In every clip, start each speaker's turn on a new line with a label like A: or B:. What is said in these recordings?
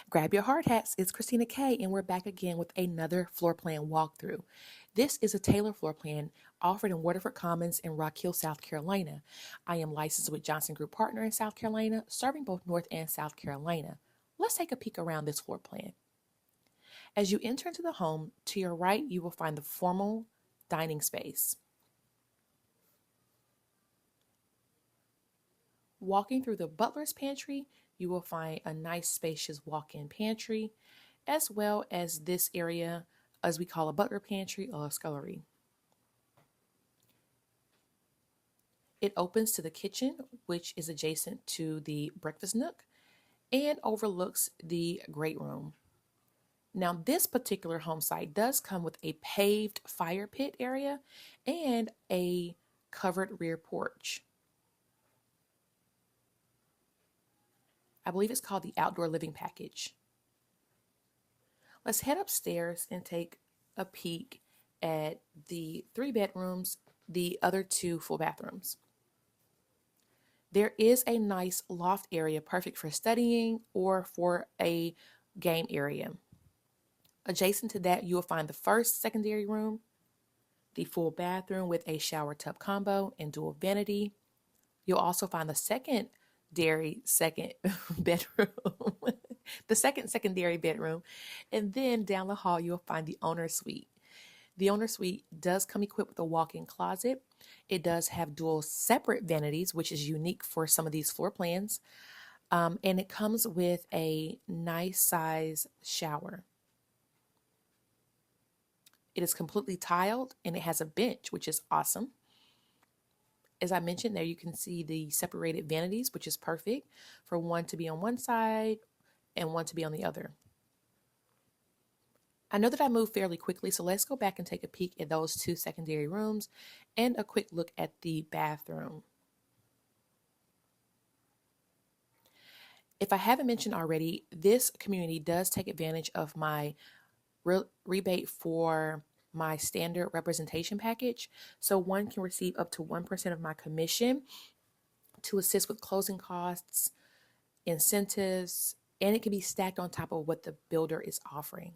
A: Grab your hard hats, it's Christina K, and we're back again with another floor plan walkthrough. This is a tailored floor plan offered in Waterford Commons in Rock Hill, South Carolina. I am licensed with Johnson Group Partner in South Carolina, serving both North and South Carolina. Let's take a peek around this floor plan. As you enter into the home, to your right, you will find the formal dining space. Walking through the butler's pantry, you will find a nice spacious walk-in pantry, as well as this area, as we call a butler pantry or a scullery. It opens to the kitchen, which is adjacent to the breakfast nook, and overlooks the great room. Now, this particular home site does come with a paved fire pit area and a covered rear porch. I believe it's called the outdoor living package. Let's head upstairs and take a peek at the 3 bedrooms, the other 2 full bathrooms. There is a nice loft area perfect for studying or for a game area. Adjacent to that, you will find the first secondary room, the full bathroom with a shower tub combo and dual vanity. You'll also find the second bedroom, the second secondary bedroom, and then down the hall you'll find the owner's suite. The owner's suite does come equipped with a walk-in closet. It does have dual separate vanities, which is unique for some of these floor plans, and it comes with a nice size shower. It is completely tiled and it has a bench, which is awesome. As I mentioned, there you can see the separated vanities, which is perfect for one to be on one side and one to be on the other. I know that I moved fairly quickly, so let's go back and take a peek at those 2 secondary rooms and a quick look at the bathroom. If I haven't mentioned already, this community does take advantage of my rebate for my standard representation package, so one can receive up to 1% of my commission to assist with closing costs, incentives, and it can be stacked on top of what the builder is offering.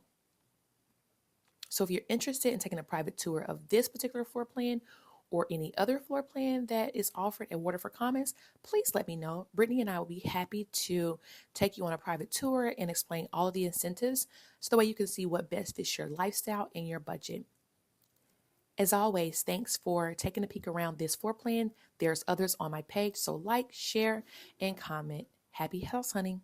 A: So if you're interested in taking a private tour of this particular floor plan or any other floor plan that is offered at Waterford Commons, please let me know. Brittany and I will be happy to take you on a private tour and explain all of the incentives so the way you can see what best fits your lifestyle and your budget. As always, thanks for taking a peek around this floor plan. There's others on my page, so like, share, and comment. Happy house hunting.